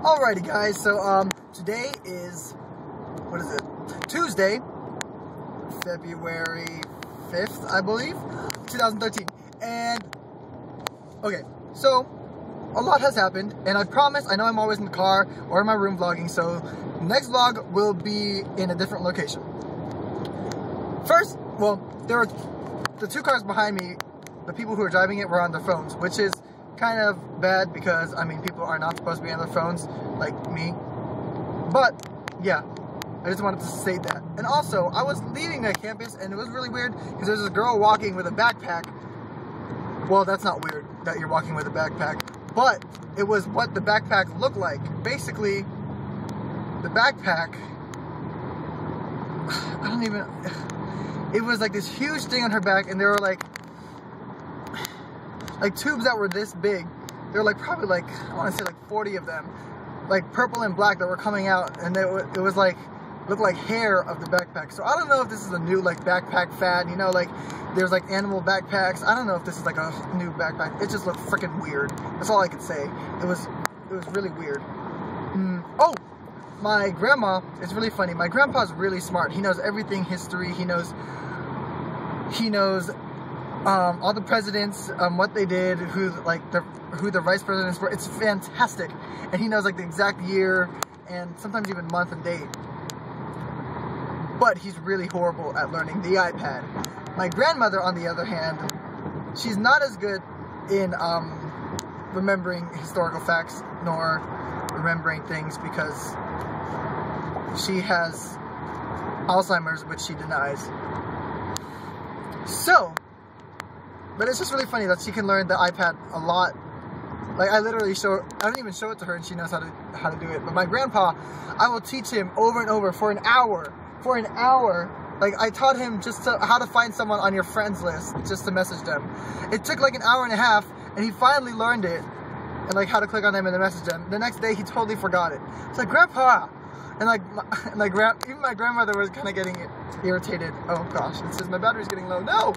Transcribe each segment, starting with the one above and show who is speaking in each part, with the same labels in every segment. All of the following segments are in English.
Speaker 1: Alrighty guys, so today is, what is it, Tuesday, February 5th, I believe, 2013, and, okay, so, a lot has happened, and I promise, I know I'm always in the car, or in my room vlogging, so, next vlog will be in a different location. First, well, there were the two cars behind me, the people who were driving it were on their phones, which is kind of bad because, I mean, people are not supposed to be on their phones, like me. But, yeah, I just wanted to say that. And also, I was leaving the campus, and it was really weird, because there's this girl walking with a backpack. Well, that's not weird, that you're walking with a backpack. But, it was what the backpack looked like. Basically, the backpack, I don't even, it was like this huge thing on her back, and there were like tubes that were this big. There were like probably like, I want to say like 40 of them, like purple and black, that were coming out, and it was like, looked like hair of the backpack. So I don't know if this is a new like backpack fad, you know, like there's like animal backpacks. I don't know if this is like a new backpack. It just looked freaking weird. That's all I could say. It was really weird. Oh, my grandma is really funny. My grandpa's really smart. He knows everything history. He knows all the presidents, what they did, who the vice presidents were. It's fantastic, and he knows like the exact year and sometimes even month and date. But he's really horrible at learning the iPad. My grandmother, on the other hand, she's not as good in remembering historical facts nor remembering things because she has Alzheimer's, which she denies. So, but it's just really funny that she can learn the iPad a lot. Like I literally I don't even show it to her, and she knows how to do it. But my grandpa, I will teach him over and over for an hour. For an hour, like I taught him how to find someone on your friends list, just to message them. It took like an hour and a half, and he finally learned it, and like how to click on them and to message them. The next day, he totally forgot it. It's like, Grandpa, and even my grandmother was kind of getting irritated. Oh gosh, it says my battery's getting low. No.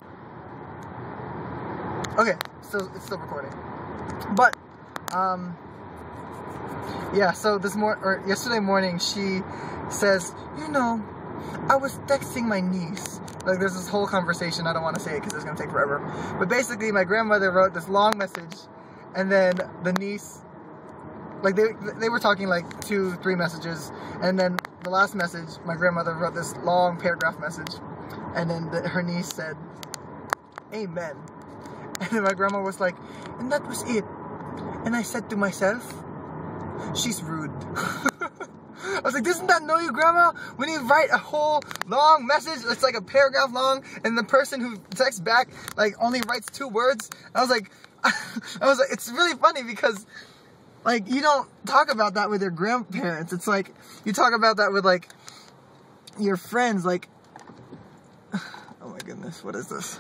Speaker 1: Okay, it's still recording. But yeah. So yesterday morning, she says, you know, I was texting my niece. Like, there's this whole conversation. I don't want to say it because it's going to take forever. But basically, my grandmother wrote this long message, and then the niece, like, they were talking like 2-3 messages, and then the last message, my grandmother wrote this long paragraph message, and then her niece said, Amen. And then my grandma was like, and that was it. And I said to myself, she's rude. I was like, doesn't that know you, Grandma? When you write a whole long message, it's like a paragraph long, and the person who texts back, like, only writes 2 words. I was like, it's really funny because, like, you don't talk about that with your grandparents. It's like, you talk about that with, like, your friends, like, oh my goodness, what is this?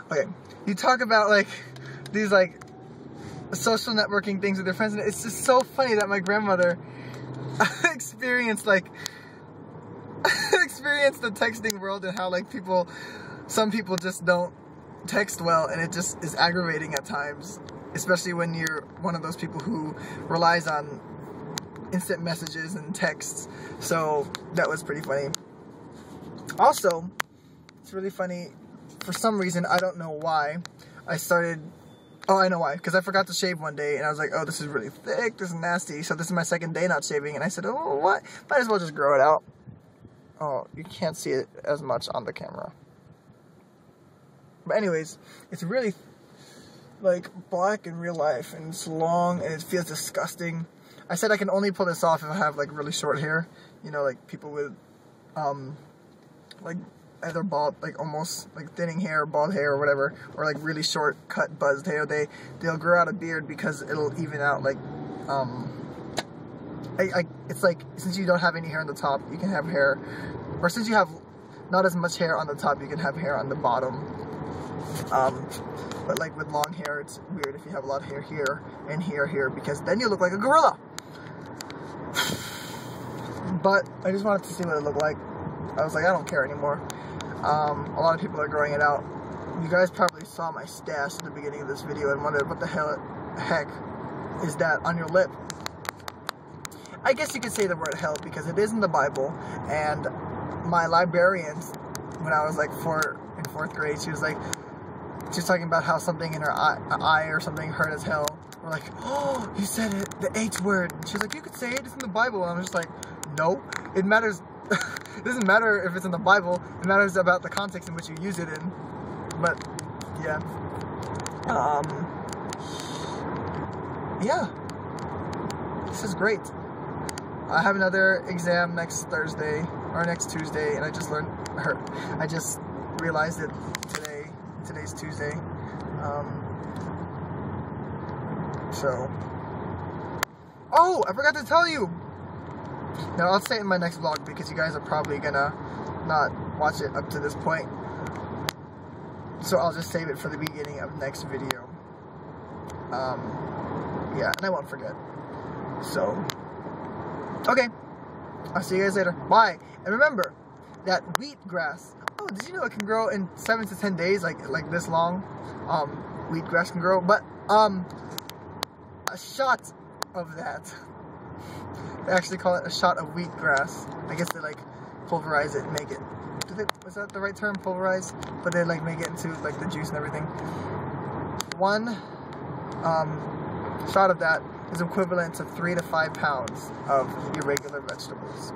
Speaker 1: Okay, you talk about, like, these, like, social networking things with their friends, and it's just so funny that my grandmother experienced the texting world, and how, like, some people just don't text well, and it just is aggravating at times, especially when you're one of those people who relies on instant messages and texts. So that was pretty funny. Also, it's really funny, for some reason, I don't know why, oh, I know why. Because I forgot to shave one day, and I was like, oh, this is really thick, this is nasty. So this is my second day not shaving, and I said, oh, what? Might as well just grow it out. Oh, you can't see it as much on the camera. But anyways, it's really, like, black in real life, and it's long, and it feels disgusting. I said I can only pull this off if I have, like, really short hair. You know, like, people with, like, either bald, like almost like thinning hair, bald hair, or whatever, or like really short cut buzzed hair. They'll grow out a beard because it'll even out. Like, it's like, since you don't have any hair on the top, you can have hair, or since you have not as much hair on the top, you can have hair on the bottom. But like with long hair, it's weird if you have a lot of hair here and here, because then you look like a gorilla. But I just wanted to see what it looked like. I was like, I don't care anymore. A lot of people are growing it out. You guys probably saw my stash at the beginning of this video and wondered what the hell heck is that on your lip? I guess you could say the word hell because it is in the Bible, and my librarian, when I was like in 4th grade, she was talking about how something in her eye or something hurt as hell. We're like, oh, you said it, the H word. She's like, you could say it, it's in the Bible. And I'm just like, no, it matters. It doesn't matter if it's in the Bible. It matters about the context in which you use it in. But yeah, yeah, this is great. I have another exam next Thursday or next Tuesday, and I just realized it today. Today's Tuesday. So, oh, I forgot to tell you. Now I'll say it in my next vlog because you guys are probably gonna not watch it up to this point. So I'll just save it for the beginning of next video. Yeah, and I won't forget. So, okay. I'll see you guys later. Bye. And remember that wheatgrass. Oh, did you know it can grow in 7 to 10 days, like this long? Wheatgrass can grow, but a shot of that. They actually call it a shot of wheatgrass. I guess they like pulverize it and make it. Was that the right term? Pulverize? But they like make it into like the juice and everything. One shot of that is equivalent to 3 to 5 pounds of irregular vegetables.